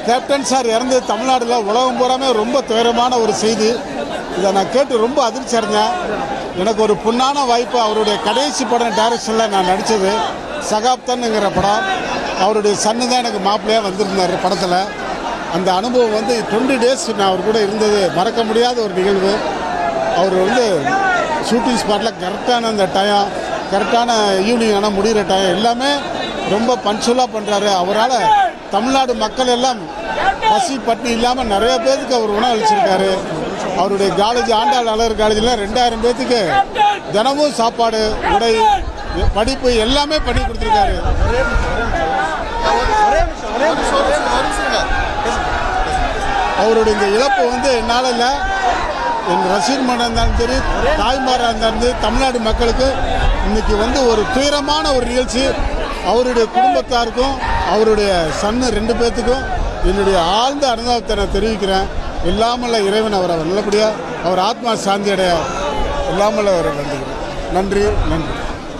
Captain sir இறந்து தமிழ்நாட்டில் உலகம் பூராமே ரொம்ப துயரமான ஒரு செய்தி. இதை நான் கேட்டு ரொம்ப அதிர்ச்சி அடைஞ்சேன். எனக்கு ஒரு பொன்னான வாய்ப்பு. அவருடைய கடைசி படம் டைரக்ஷனில் நான் நடித்தது சகாப்தன்ங்கிற படம். அவருடைய சன்னு தான் எனக்கு மாப்பிள்ளையாக வந்திருந்தார் படத்தில். அந்த அனுபவம் 20 days நான் அவர் கூட இருந்தது மறக்க முடியாத ஒரு நிகழ்வு. அவர் ஷூட்டிங் ஸ்பாட்டில் கரெக்டான அந்த டைம், கரெக்டான ஈவினிங் ஆனால் முடிகிற டைம் எல்லாமே ரொம்ப பஞ்சுவலாக பண்ணுறாரு. அவரால் தமிழ்நாடு மக்கள் எல்லாம் பசி பட்டினி இல்லாமல் நிறைய பேருக்கு அவர் உணவு அளிச்சிருக்காரு. அவருடைய காலேஜ் ஆண்டாள் அழகர் காலேஜில் 2000 பேர்த்துக்கு தினமும் சாப்பாடு, உடை, படிப்பு எல்லாமே பண்ணி கொடுத்துருக்காரு. அவருடைய இந்த இழப்பு என்னால் இல்லை, என் ரசிகர்மனாக இருந்தாலும் சரி, தாய்மாராக இருந்தாலும் தமிழ்நாடு மக்களுக்கு இன்னைக்கு ஒரு துயரமான ஒரு நிகழ்ச்சி. அவருடைய குடும்பத்தாருக்கும் அவருடைய சன்னு 2 பேர்த்துக்கும் என்னுடைய ஆழ்ந்த அனுதாபத்தை நான் தெரிவிக்கிறேன். எல்லாமல்ல இறைவன் அவரை நல்லபடியாக அவர் ஆத்மா சாந்தி அடைய எல்லாமல்ல அவரை நன்றி.